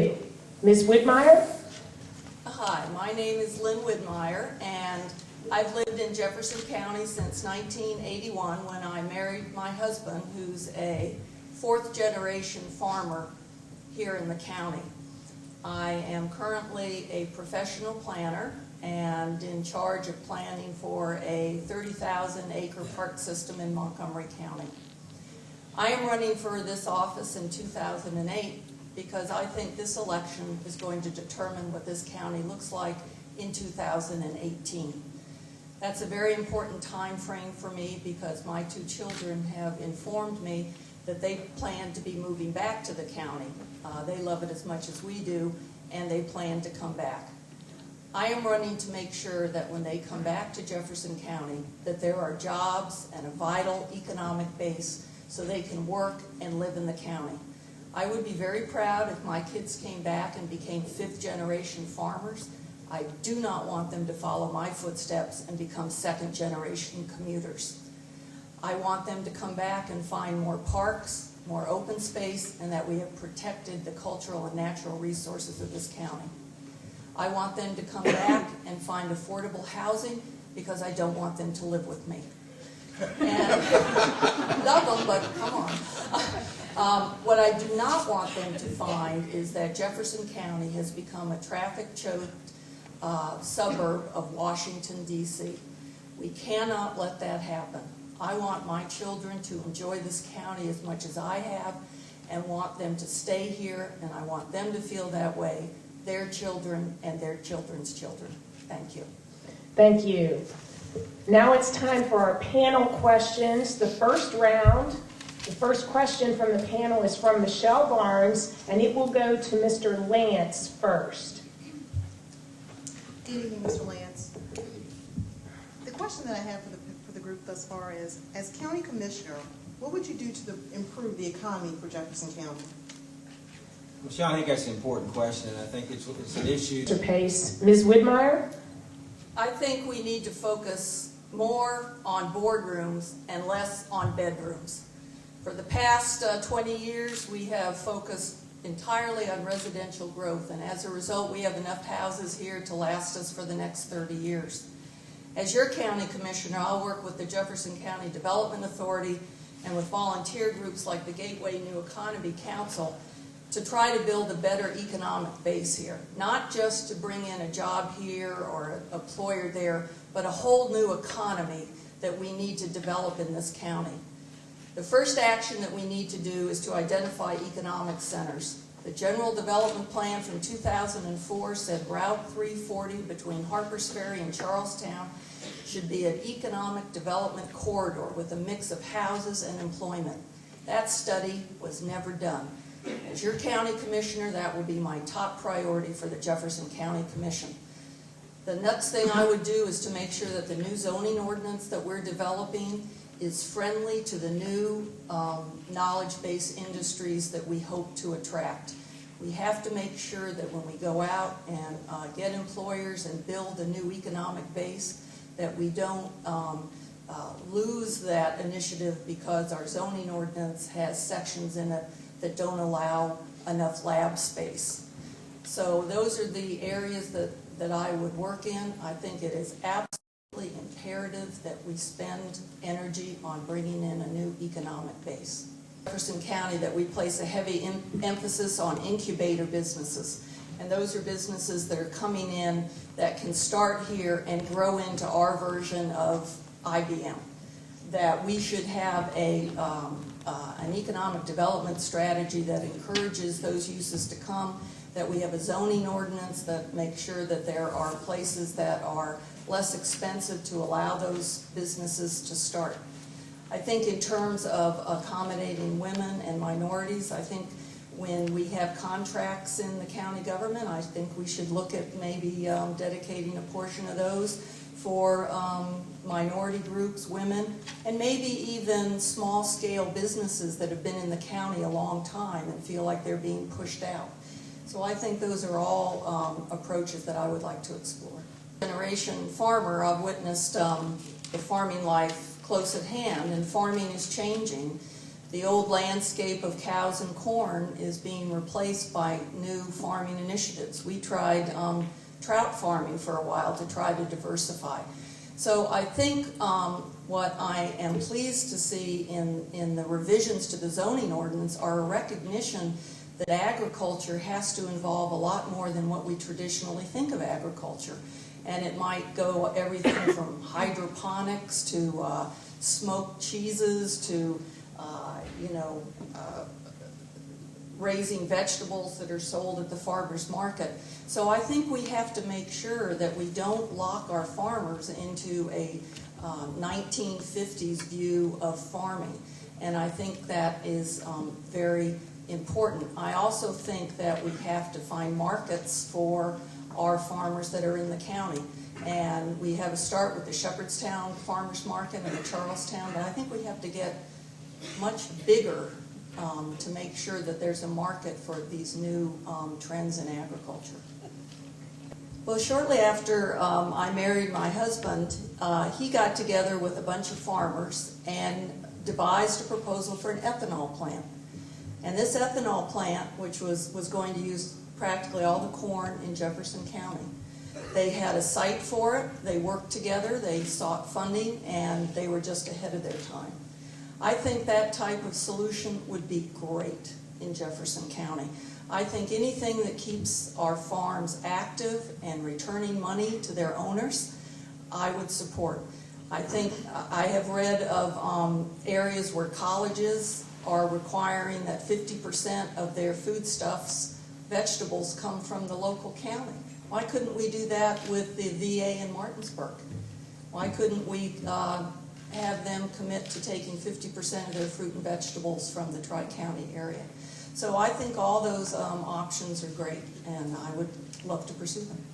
Ms. Whitmire? Hi, my name is Lynn Whitmire, and I've lived in Jefferson County since 1981 when I married my husband, who's a fourth-generation farmer here in the county. I am currently a professional planner and in charge of planning for a 30,000-acre park system in Montgomery County. I am running for this office in 2008 because I think this election is going to determine what this county looks like in 2018. That's a very important time frame for me because my two children have informed me that they plan to be moving back to the county. They love it as much as we do, and they plan to come back. I am running to make sure that when they come back to Jefferson County, that there are jobs and a vital economic base so they can work and live in the county. I would be very proud if my kids came back and became fifth-generation farmers. I do not want them to follow my footsteps and become second-generation commuters. I want them to come back and find more parks, more open space, and that we have protected the cultural and natural resources of this county. I want them to come back and find affordable housing because I don't want them to live with me. And love them, but come on. What I do not want them to find is that Jefferson County has become a traffic-choked suburb of Washington, D.C. We cannot let that happen. I want my children to enjoy this county as much as I have and want them to stay here, and I want them to feel that way, their children and their children's children. Thank you. Thank you. Now it's time for our panel questions. The first round, the first question from the panel is from Michelle Barnes, and it will go to Mr. Lance first. Good evening, Mr. Lance. The question that I have for the group thus far is, as county commissioner, what would you do to improve the economy for Jefferson County? Michelle, I think that's an important question, and I think it's an issue. Mr. Pace. Ms. Whitmire? I think we need to focus more on boardrooms and less on bedrooms. For the past 20 years, we have focused entirely on residential growth, and as a result, we have enough houses here to last us for the next 30 years. As your county commissioner, I'll work with the Jefferson County Development Authority and with volunteer groups like the Gateway New Economy Council to try to build a better economic base here. Not just to bring in a job here or an employer there, but a whole new economy that we need to develop in this county. The first action that we need to do is to identify economic centers. The General Development Plan from 2004 said Route 340 between Harpers Ferry and Charlestown should be an economic development corridor with a mix of houses and employment. That study was never done. As your county commissioner, that will be my top priority for the Jefferson County Commission. The next thing I would do is to make sure that the new zoning ordinance that we're developing is friendly to the new knowledge-based industries that we hope to attract. We have to make sure that when we go out and get employers and build a new economic base, that we don't lose that initiative because our zoning ordinance has sections in it that don't allow enough lab space. So those are the areas that I would work in. I think it is absolutely imperative that we spend energy on bringing in a new economic base. Jefferson County, that we place a heavy emphasis on incubator businesses. And those are businesses that are coming in that can start here and grow into our version of IBM. That we should have an economic development strategy that encourages those uses to come, that we have a zoning ordinance that makes sure that there are places that are less expensive to allow those businesses to start. I think in terms of accommodating women and minorities, I think when we have contracts in the county government, I think we should look at maybe dedicating a portion of those for minority groups, women, and maybe even small-scale businesses that have been in the county a long time and feel like they're being pushed out. So I think those are all approaches that I would like to explore. Generation farmer, I've witnessed the farming life close at hand, and farming is changing. The old landscape of cows and corn is being replaced by new farming initiatives. We tried trout farming for a while to try to diversify. So I think what I am pleased to see in the revisions to the zoning ordinance are a recognition that agriculture has to involve a lot more than what we traditionally think of agriculture. And it might go everything from hydroponics to smoked cheeses to, raising vegetables that are sold at the farmer's market. So I think we have to make sure that we don't lock our farmers into a 1950s view of farming. And I think that is very important. I also think that we have to find markets for our farmers that are in the county. And we have a start with the Shepherdstown Farmers Market and the Charlestown, but I think we have to get much bigger to make sure that there's a market for these new trends in agriculture. Well, shortly after I married my husband, he got together with a bunch of farmers and devised a proposal for an ethanol plant. And this ethanol plant, which was going to use practically all the corn in Jefferson County, they had a site for it, they worked together, they sought funding, and they were just ahead of their time. I think that type of solution would be great in Jefferson County. I think anything that keeps our farms active and returning money to their owners, I would support. I think I have read of areas where colleges are requiring that 50% of their foodstuffs, vegetables, come from the local county. Why couldn't we do that with the VA in Martinsburg? Why couldn't we have them commit to taking 50% of their fruit and vegetables from the Tri-County area? So I think all those options are great, and I would love to pursue them.